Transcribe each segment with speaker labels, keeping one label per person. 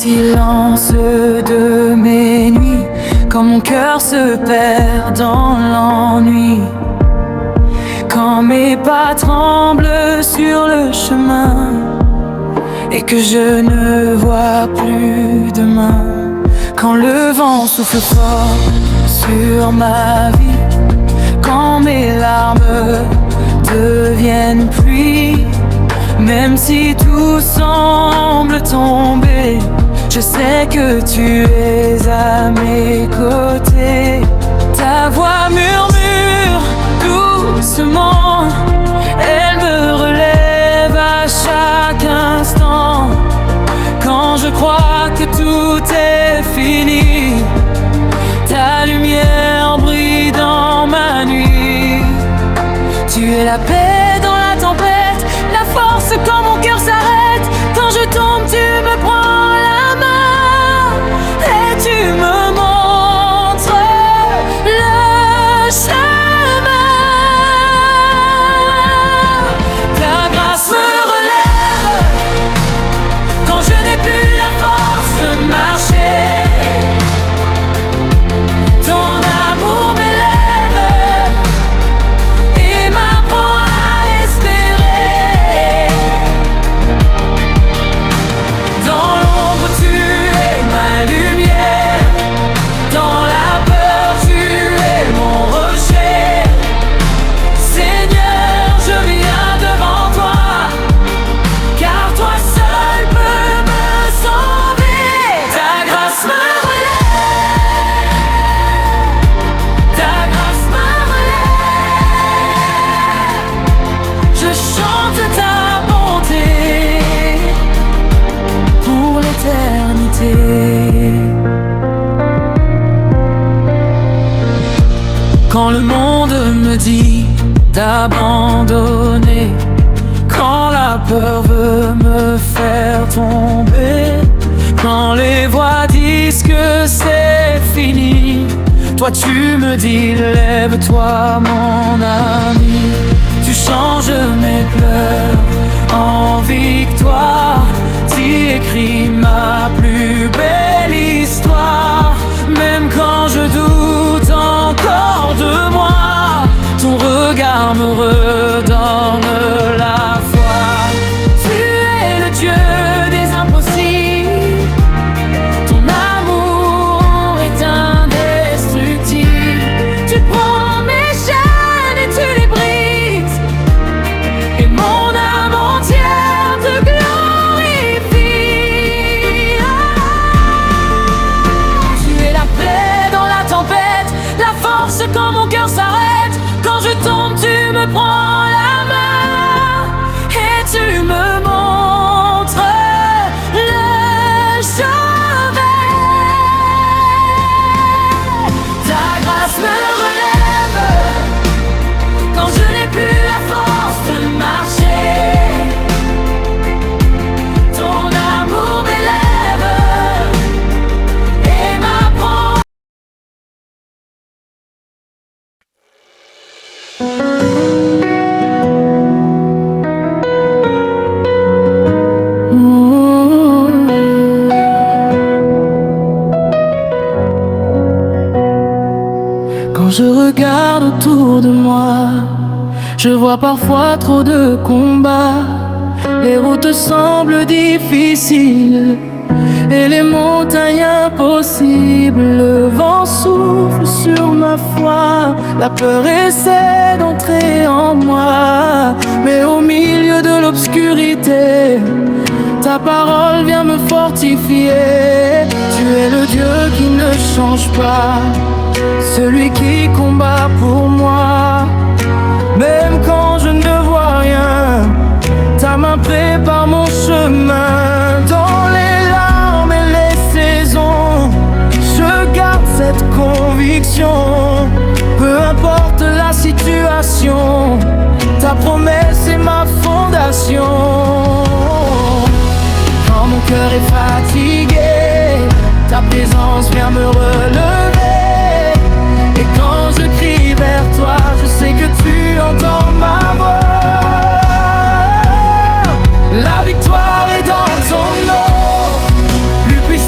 Speaker 1: silence de mes nuits, quand mon cœur se perd dans l'ennui, quand mes pas tremblent sur le chemin et que je ne vois plus demain, quand le vent souffle fort sur ma vie, quand mes larmes deviennent pluie, même si tout semble tomber, je sais que tu es à mes côtés. Ta voix murmure doucement, elle me relève à chaque instant. Quand je crois que tout est fini, ta lumière brille dans ma nuit. Tu es la paix dans la tempête, la force quand mon cœur s'arrête. Quand je tombe, tu me prends la main et tu me montres le chemin. Ta grâce me relève quand je n'ai plus la force de marcher. Ton amour m'élève et m'apprend à espérer. Dans l'ombre tu es ma lumière, dans la peur tu es mon rocher. Seigneur, je viens devant toi, car toi seul peux me sauver. Ta grâce me relève, ta grâce me relève. Je chante ta bonté pour l'éternité. Quand le monde me dit d'abandonner, quand la peur veut me faire tomber, quand les voix disent que c'est fini, toi tu me dis lève-toi mon ami. Tu changes mes pleurs en victoire, tu écris ma plus belle histoire. Même quand je doute encore de moi, ton regard me redonne la foi. Tu es le Dieu des impossibles, ton amour est indestructible. Tu prends mes chaînes et tu les brises, et mon âme entière te glorifie. Tu es la paix dans la tempête, la force quand mon cœur s'arrête. Quand je tombe, tu me prends la main et tu me montres le chemin. Ta grâce me relève quand je n'ai plus la force de marcher. Ton amour m'élève et m'apprend. Quand je regarde autour de moi, je vois parfois trop de combats. Les routes semblent difficiles et les montagnes impossibles. Le vent souffle sur ma foi, la peur essaie d'entrer en moi. Mais au milieu de l'obscurité, ta parole vient me fortifier. Tu es le Dieu qui ne change pas, celui qui combat pour moi. Même quand je ne vois rien, ta main prépare mon chemin. Dans les larmes et les saisons, je garde cette conviction. Peu importe la situation, ta promesse est ma fondation. Quand mon cœur est fatigué, ta présence vient me relever. Et quand je crie vers toi, je sais que tu entends ma voix. La victoire est dans ton nom, plus puissant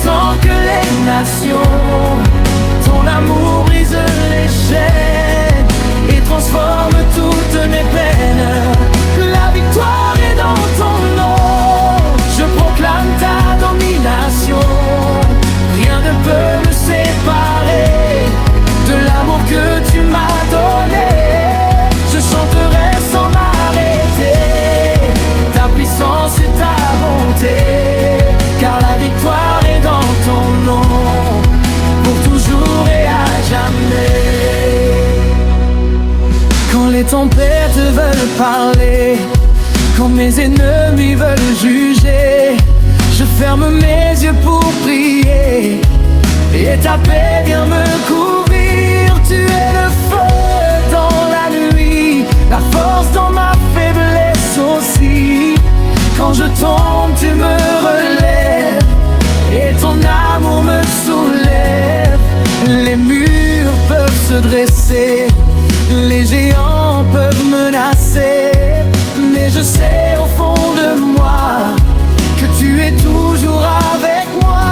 Speaker 1: ennemis veulent juger, je ferme mes yeux pour prier, et ta paix vient me couvrir. Tu es le feu dans la nuit, la force dans ma faiblesse aussi. Quand je tombe, tu me relèves, et ton amour me soulève. Les murs peuvent se dresser, les géants peuvent menacer, mais je sais au fond de moi que tu es toujours avec moi,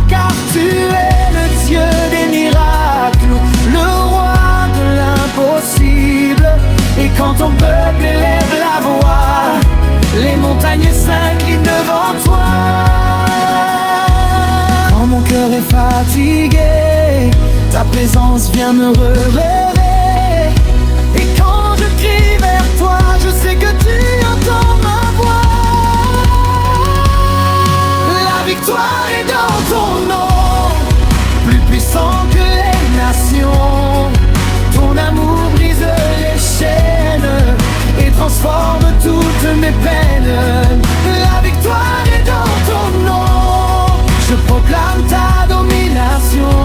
Speaker 1: car tu es le Dieu des miracles, le roi de l'impossible. Et quand ton peuple élève la voix, les montagnes s'inclinent devant toi. Quand mon cœur est fatigué, ta présence vient me relever. Et quand je crie vers toi, je sais que tu entends ma voix. La victoire est dans ton nom, plus puissant que les nations. Ton amour brise les chaînes et transforme toutes mes peines. La victoire est dans ton nom, je proclame ta domination.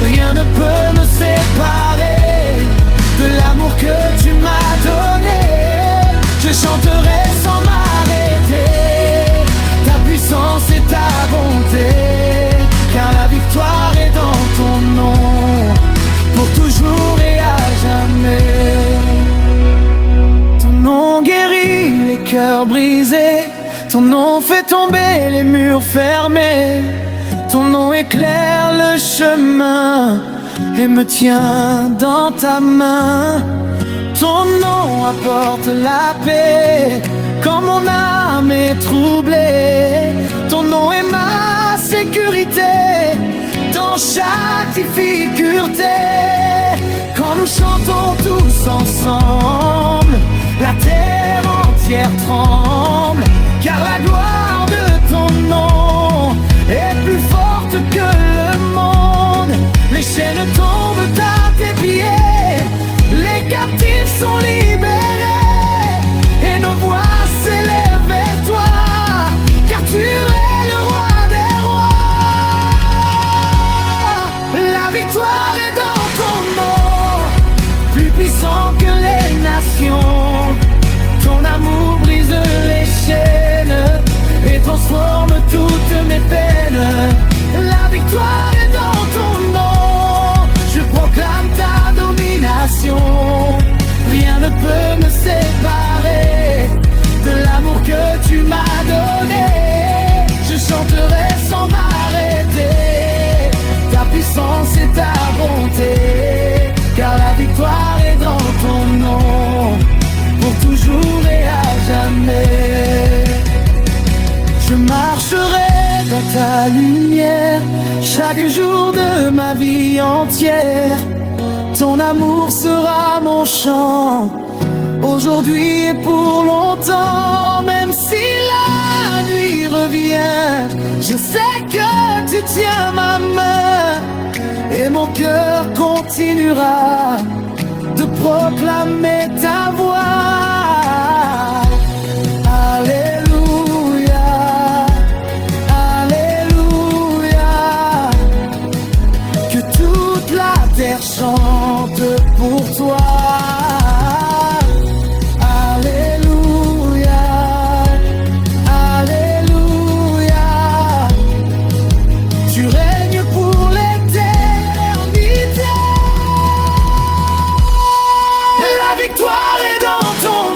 Speaker 1: Rien ne peut me séparer de l'amour que tu m'as donné. Je chanterai sans m'arrêter ta puissance et ta bonté, car la victoire est dans ton nom, pour toujours et à jamais. Ton nom guérit les cœurs brisés, ton nom fait tomber les murs fermés. Ton nom éclaire le chemin et me tient dans ta main. Ton nom apporte la paix quand mon âme est troublée. Ton nom est ma sécurité dans chaque difficulté. Quand nous chantons tous ensemble, la terre entière tremble, car la gloire de ton nom est plus forte que le monde. Les chaînes tombent à tes pieds, les captifs sont libérés, et nos voix s'élèvent vers toi, car tu es le roi des rois. La victoire est dans ton nom, plus puissant que les nations. Ton amour brise les chaînes et transforme toutes mes peines. La victoire est dans ton nom, je proclame ta domination. Rien ne peut me séparer de l'amour que tu m'as donné. Je chanterai sans m'arrêter ta puissance et ta bonté, car la victoire est dans ton nom, pour toujours et à jamais. Je marcherai dans ta lumière chaque jour de ma vie entière. Ton amour sera mon chant, aujourd'hui et pour longtemps. Même si la nuit revient, je sais que tu tiens ma main, et mon cœur continuera de proclamer ta voix. Chante pour toi. Alléluia, Alléluia. Tu règnes pour l'éternité. La victoire est dans ton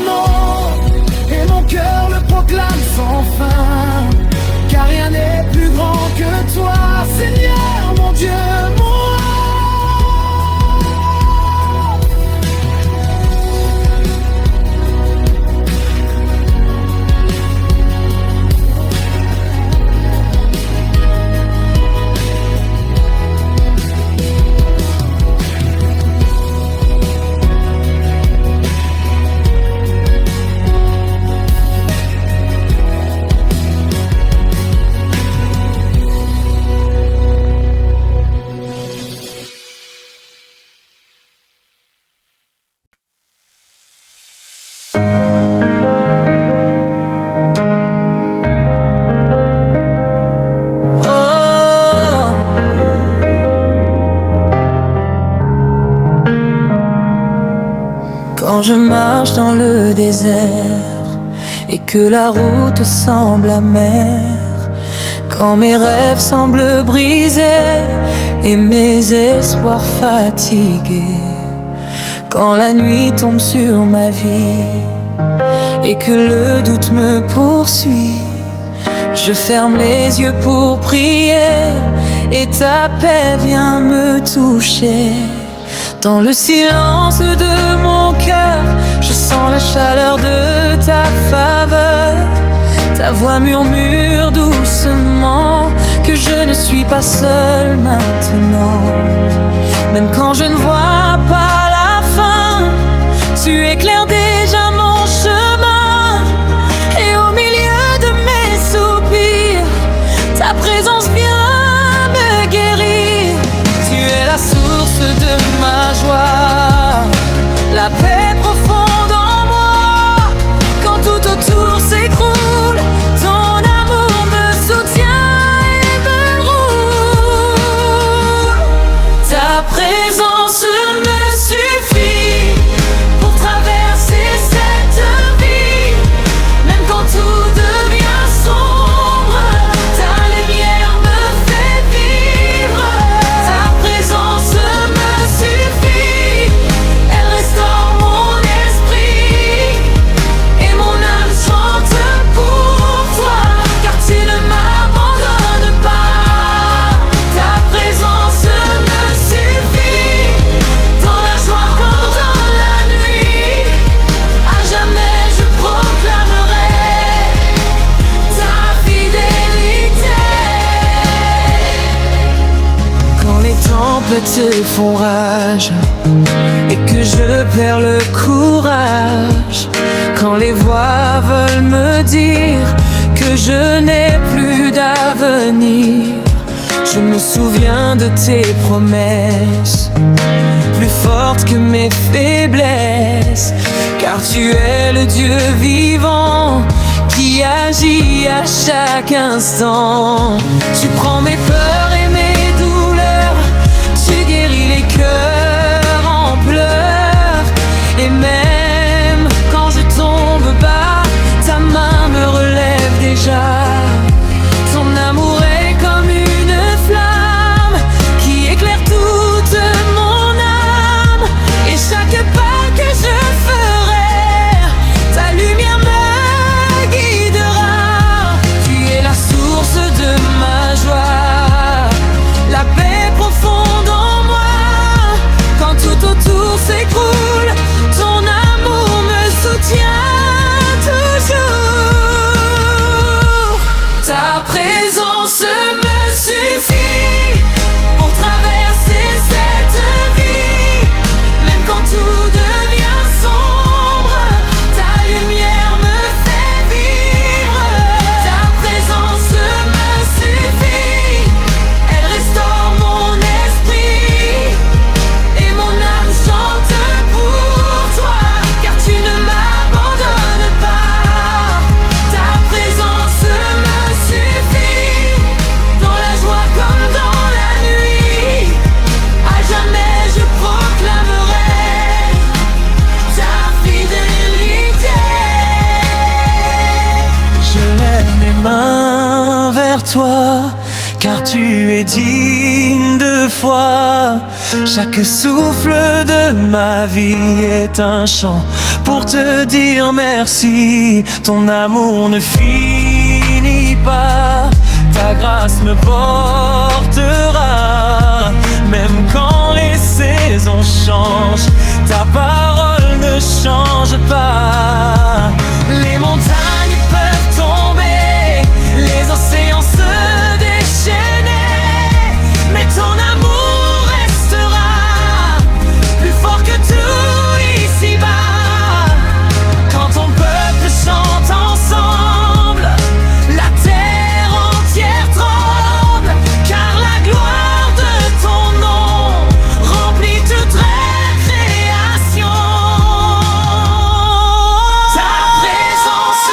Speaker 1: marche dans le désert et que la route semble amère, quand mes rêves semblent brisés et mes espoirs fatigués, quand la nuit tombe sur ma vie et que le doute me poursuit, je ferme les yeux pour prier et ta paix vient me toucher. Dans le silence de mon cœur, je sens la chaleur de ta faveur. Ta voix murmure doucement que je ne suis pas seul maintenant. Même quand je ne vois pas la fin, tu éclaires déjà mon chemin. Et au milieu de mes soupirs, ta présence vient me guérir. Tu es la source de ma joie, la paix profonde en moi. Quand tout autour s'écroule, ton amour me soutient et me roule. Ta présence me suffit pour traverser cette vie. Même quand tout devient sombre, ta lumière me fait vivre. Ta présence me suffit, elle restaure mon esprit et mon âme chante pour toi, car tu ne m'abandonnes pas. Ta présence me suffit, dans la joie comme dans la nuit. À jamais je proclamerai ta fidélité. Quand les tempêtes font rage et que je perds le courage, quand les voix veulent me dire que je n'ai plus d'avenir, je me souviens de tes promesses, plus fortes que mes faiblesses, car tu es le Dieu vivant qui agit à chaque instant. Tu prends mes peurs et mes douleurs, tu guéris les cœurs en pleurs. Et même quand je tombe bas, ta main me relève déjà. Ton amour est comme une flamme qui éclaire toute mon âme. Et chaque pas que je ferai, ta lumière me guidera. Tu es la source de ma joie, la paix profonde en moi. Quand tout autour s'écroule, ton amour me soutient toujours. Ta présence me suffit pour traverser cette vie. Même quand tout devient sombre, ta lumière me fait vivre. Ta présence me suffit, elle restaure mon esprit et mon âme chante pour toi, car tu ne m'abandonnes pas. Ta présence me suffit, dans la joie comme dans la nuit. À jamais je proclamerai ta fidélité. Je lève mes mains vers toi, car tu es digne de foi. Chaque souffle de ma vie est un chant pour te dire merci. Ton amour ne finit pas, ta grâce me portera. Même quand les saisons changent, ta parole ne change pas. Les montagnes peuvent tomber, les océans se déchaîner, mais ton amour restera plus fort que tout ici-bas. Quand ton peuple chante ensemble, la terre entière tremble, car la gloire de ton nom remplit toute création. Ta présence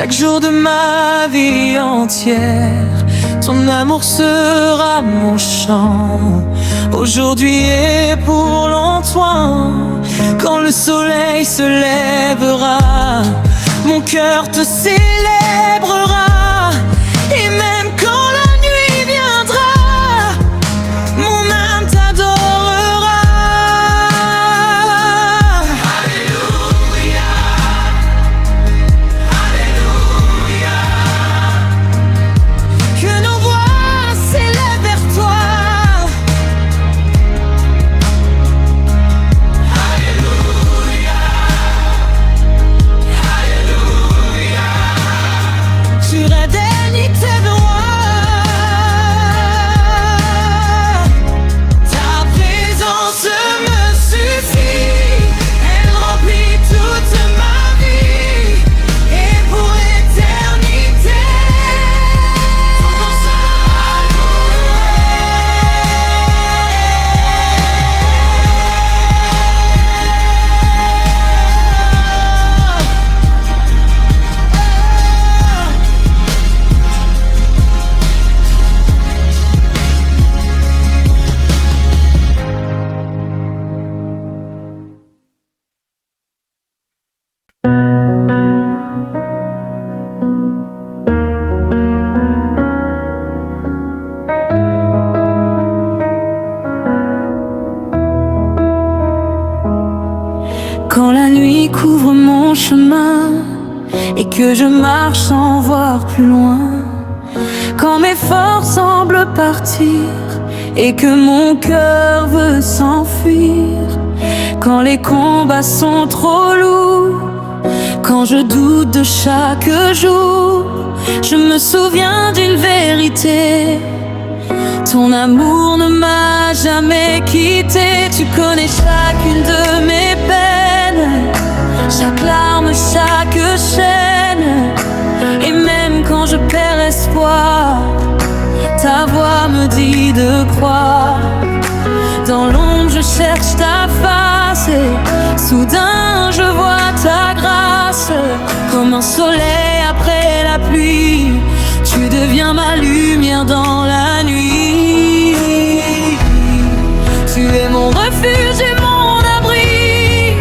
Speaker 1: chaque jour de ma vie entière. Ton amour sera mon chant, aujourd'hui et pour longtemps. Quand le soleil se lèvera, mon cœur te célébrera. Et même quand la nuit viendra, mon âme t'adorera. Alléluia, Alléluia. Que nos voix s'élèvent vers toi. Alléluia, Alléluia. Tu redénis tes droits. Ta présence me suffit, elle remplit toute ma vie et pour l'éternité. Ton nom sera Quand la nuit couvre mon chemin et que je marche sans voir plus loin, quand mes forces semblent partir et que mon cœur veut s'enfuir, quand les combats sont trop lourds, quand je doute de chaque jour, je me souviens d'une vérité: ton amour ne m'a jamais quitté. Tu connais chacune de mes peines, chaque larme, chaque chaîne. Et même quand je perds espoir, ta voix me dit de croire. Dans l'ombre je cherche ta face et soudain je vois ta grâce. Comme un soleil après la pluie, tu deviens ma lumière dans la nuit. Tu es mon refuge et mon abri,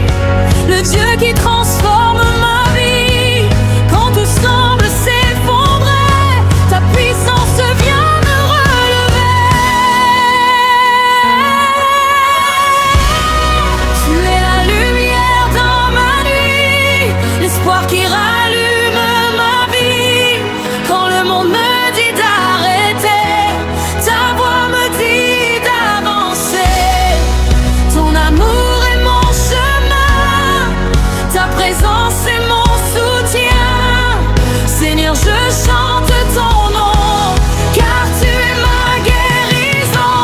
Speaker 1: le Dieu qui transforme ma vie. Quand tout semble s'effondrer, ta puissance vient me relever. Tu es la lumière dans ma nuit, l'espoir qui rallume ma vie. Quand le monde me dit d'arrêter, ta voix me dit d'avancer. Ton amour est mon chemin, ta présence est mon soutien. Seigneur, je chante ton nom, car tu es ma guérison.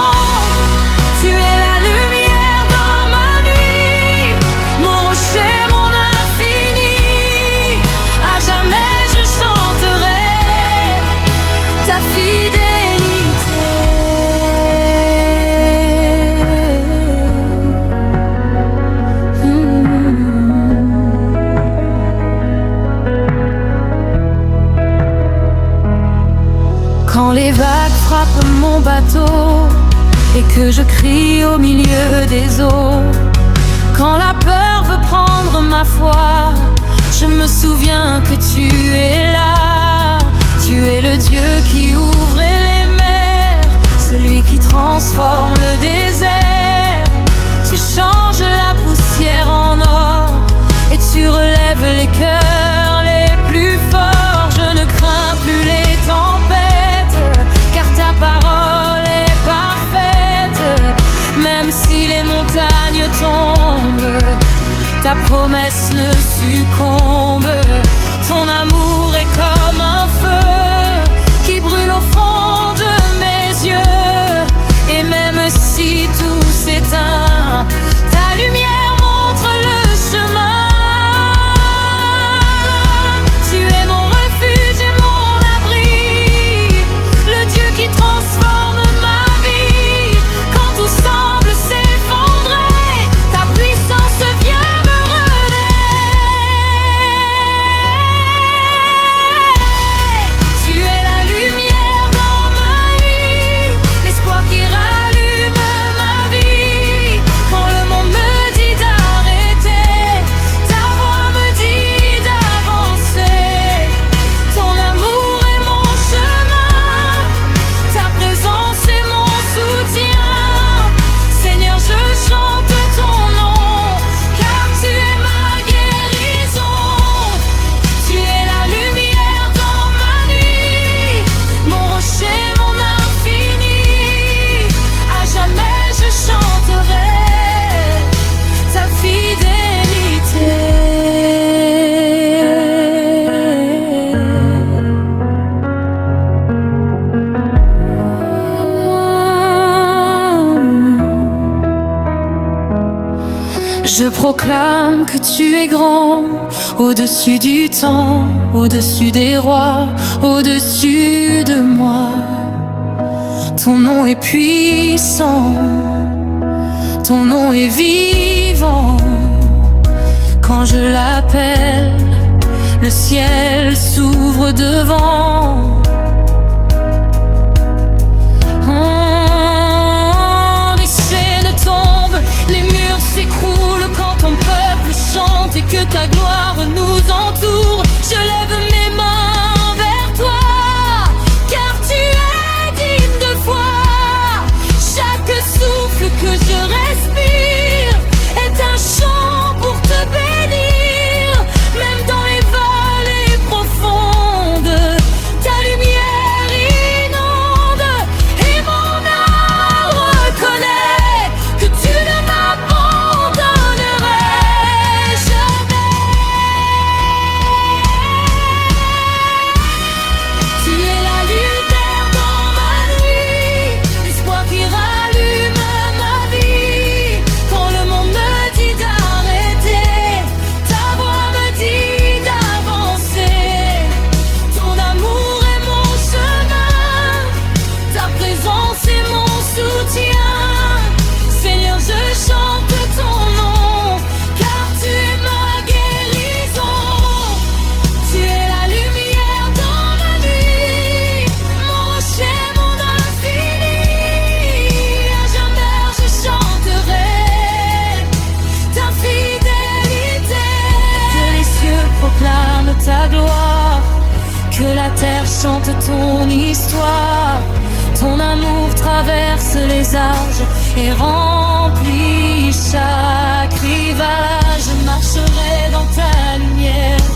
Speaker 1: Tu es la lumière dans ma nuit, mon rocher, mon infini. À jamais je chanterai ta fidélité. Quand les vagues frappent mon bateau et que je crie au milieu des eaux, quand la peur veut prendre ma foi, je me souviens que tu es là. Tu es le Dieu qui ouvre les mers, celui qui transforme le désert. Tu changes la poussière en or et tu relèves les cœurs les plus forts. Je ne crains plus les tempêtes, car ta parole est parfaite. Même si les montagnes tombent, ta promesse ne succombe. Ton amour est comme un feu qui brûle au fond de mes yeux. Et même si tout s'éteint, ta lumière montre le chemin. Tu es mon refuge et mon abri, le Dieu qui transforme ma vie. Quand tout semble s'effondrer, ta puissance vient me relever. Je proclame que tu es grand, au-dessus du temps, au-dessus des rois, au-dessus de moi. Ton nom est puissant, ton nom est vivant. Quand je l'appelle, le ciel s'ouvre devant. Les chaînes tombent, les murs s'écroulent quand ton peuple chante et que ta gloire nous entoure. Je lève mes mains vers toi, car tu es digne de foi. Chaque souffle que je respire est un chant pour te bénir. Même dans les vallées profondes, ta lumière inonde. Et mon âme reconnaît que tu ne m'abandonnerais jamais. Tu es la lumière dans ma nuit, l'espoir qui rallume ma vie. Quand le monde me dit d'arrêter, ta voix me dit d'avancer. Ton amour est mon chemin, ta présence est mon soutien. Seigneur, je chante ton nom, car tu es ma guérison. Tu es la lumière dans ma nuit, mon rocher, mon infini. À jamais je chanterai ta fidélité. Que les cieux proclament ta gloire, que la terre chante ton histoire. Ton amour traverse les âges et remplit chaque rivage. Je marcherai dans ta lumière,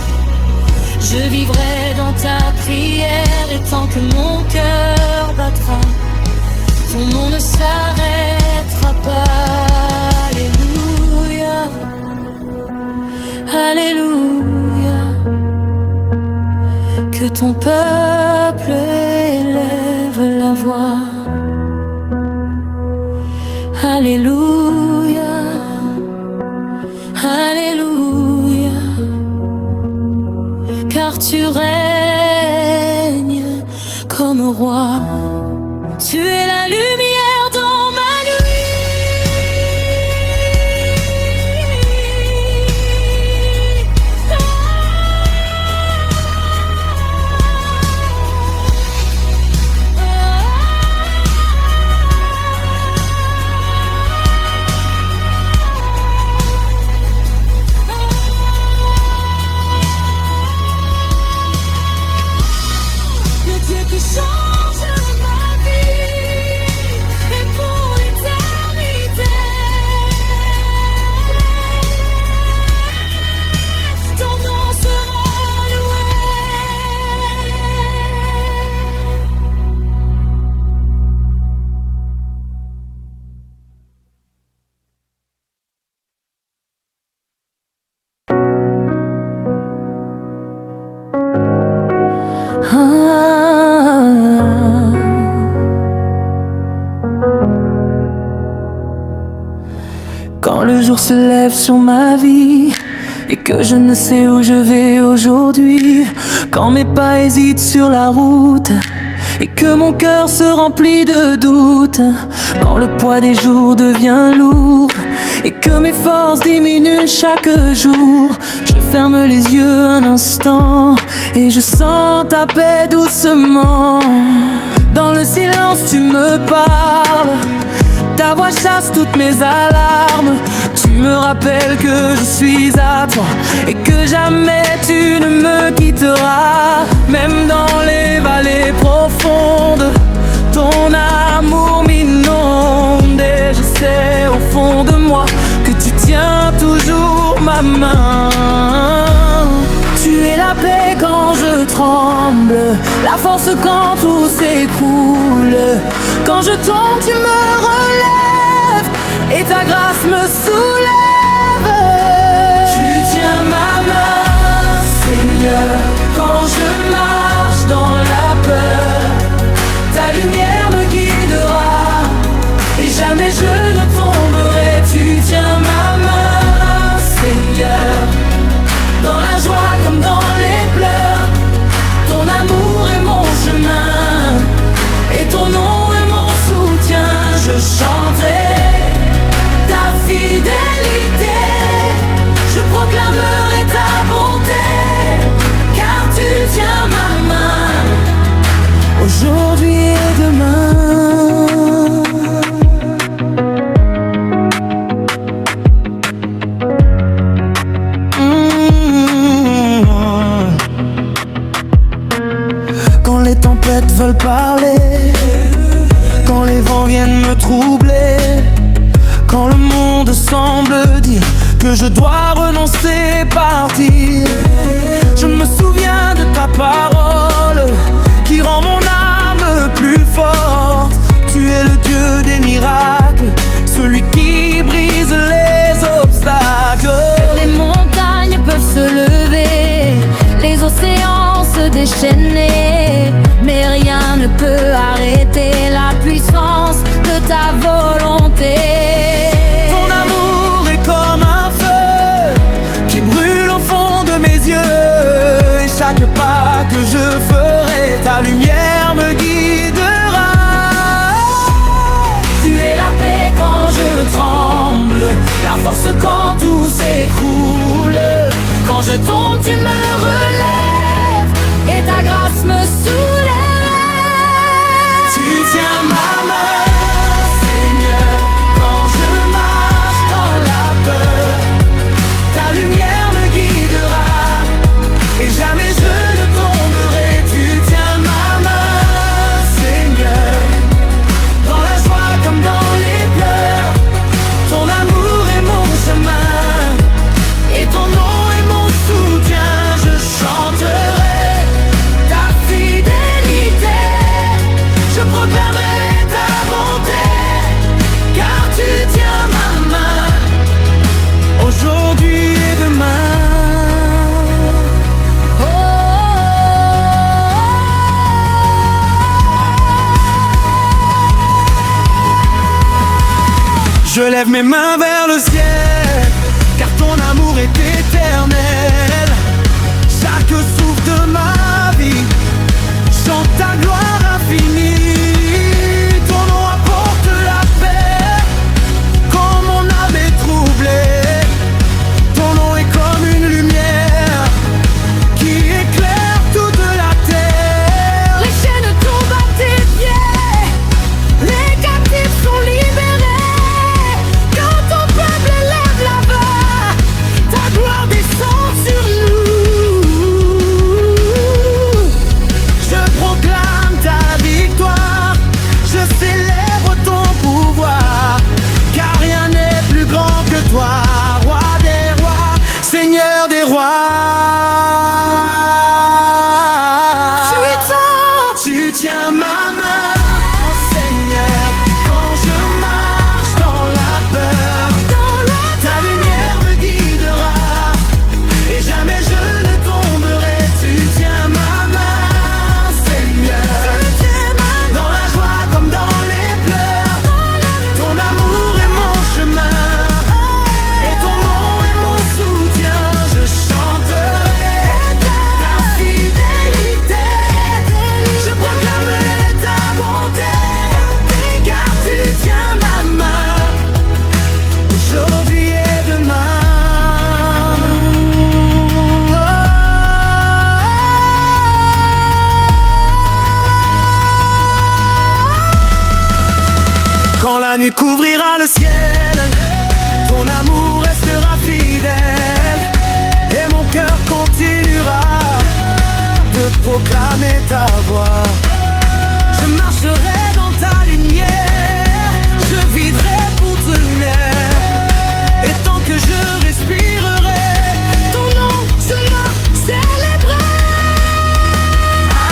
Speaker 1: je vivrai dans ta prière. Et tant que mon cœur battra, ton nom ne s'arrêtera pas. Alléluia, Alléluia. Que ton peuple élève la voix. Alléluia, Alléluia. Car tu règnes comme roi. Tu es la lumière dans ma le Dieu qui change ma vie et pour l'éternité. Ton nom sera loué. Quand le jour se lève sur ma vie et que je ne sais où je vais aujourd'hui, quand mes pas hésitent sur la route et que mon cœur se remplit de doutes, quand le poids des jours devient lourd et que mes forces diminuent chaque jour, je ferme les yeux un instant et je sens ta paix doucement. Dans le silence tu me parles, ta voix chasse toutes mes alarmes. Tu me rappelles que je suis à toi et que jamais tu ne me quitteras. Même dans les vallées profondes, ton amour m'inonde. Et je sais au fond de moi que tu tiens toujours ma main. Tu es la paix quand je tremble, la force quand tout s'écoule. Quand je tombe, tu me relèves et ta grâce me soulève. Tu tiens ma main, Seigneur, quand je marche dans la peur. Ta lumière me guidera et jamais je ne tomberai. Tu tiens ma main, aujourd'hui et demain. Quand les tempêtes veulent parler, quand les vents viennent me troubler, quand le monde semble dire que je dois renoncer, partir, je me souviens de ta parole qui rend mon âme plus forte. Tu es le Dieu des miracles, celui qui brise les obstacles.
Speaker 2: Les montagnes peuvent se lever, les océans se déchaîner, mais rien ne peut arrêter la puissance de ta volonté.
Speaker 1: Ton amour est comme un feu qui brûle au fond de mes yeux, et chaque pas que je ferai, ta lumière me guidera. Tu es la paix quand je tremble, la force quand tout s'écroule. Quand je tombe, tu me relèves et ta grâce me soulève. Tu tiens ma main, Seigneur, quand je marche dans la peur. Ta lumière me guidera et jamais je ne tomberai. Tu tiens ma main, Seigneur, dans la joie comme dans les pleurs. Ton amour est mon chemin et ton nom est mon soutien. Je chanterai ta fidélité, je proclamerai ta bonté, car tu tiens ma main aujourd'hui et demain. Je lève mes mains vers le ciel, car ton amour est éternel. Chaque souffle de ma vie chante ta gloire infinie. Ton nom apporte la paix quand mon âme est troublée. Ton nom est comme une lumière qui éclaire toute la terre.
Speaker 2: Les chaînes tombent à tes pieds, les captifs sont libérés. Quand ton peuple élève la voix, ta gloire descend sur nous.
Speaker 1: Je proclame ta victoire, je célèbre ton pouvoir, car rien n'est plus grand que toi, roi des rois, seigneur des rois. Tu tiens ma main, Seigneur, quand je marche dans la peur. Ta lumière me guidera et jamais je ne tomberai. Tu tiens ma main, Seigneur, dans la joie comme dans les pleurs. Ton amour est mon chemin et ton nom est mon soutien. Je chanterai ta fidélité, je proclamerai ta bonté, car tu tiens ma main aujourd'hui et demain. Quand la nuit couvrira le ciel, ton amour restera fidèle, et mon cœur continuera de proclamer ta voix. Je marcherai dans ta lumière, je vivrai pour te plaire, et tant que je respirerai, ton nom sera célébré.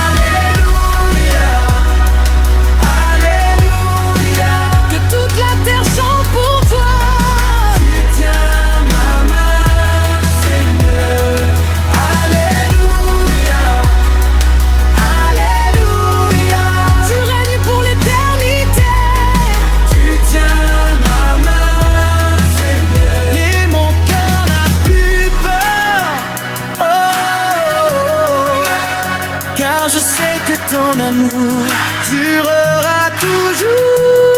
Speaker 1: Alléluia, Alléluia,
Speaker 2: Que toute la terre chante pour toi.
Speaker 1: tu tiens ma main, Seigneur. Alléluia, Alléluia,
Speaker 2: Tu règnes pour l'éternité.
Speaker 1: tu tiens ma main, Seigneur. Et mon cœur n'a plus peur, car je sais que ton amour durera toujours.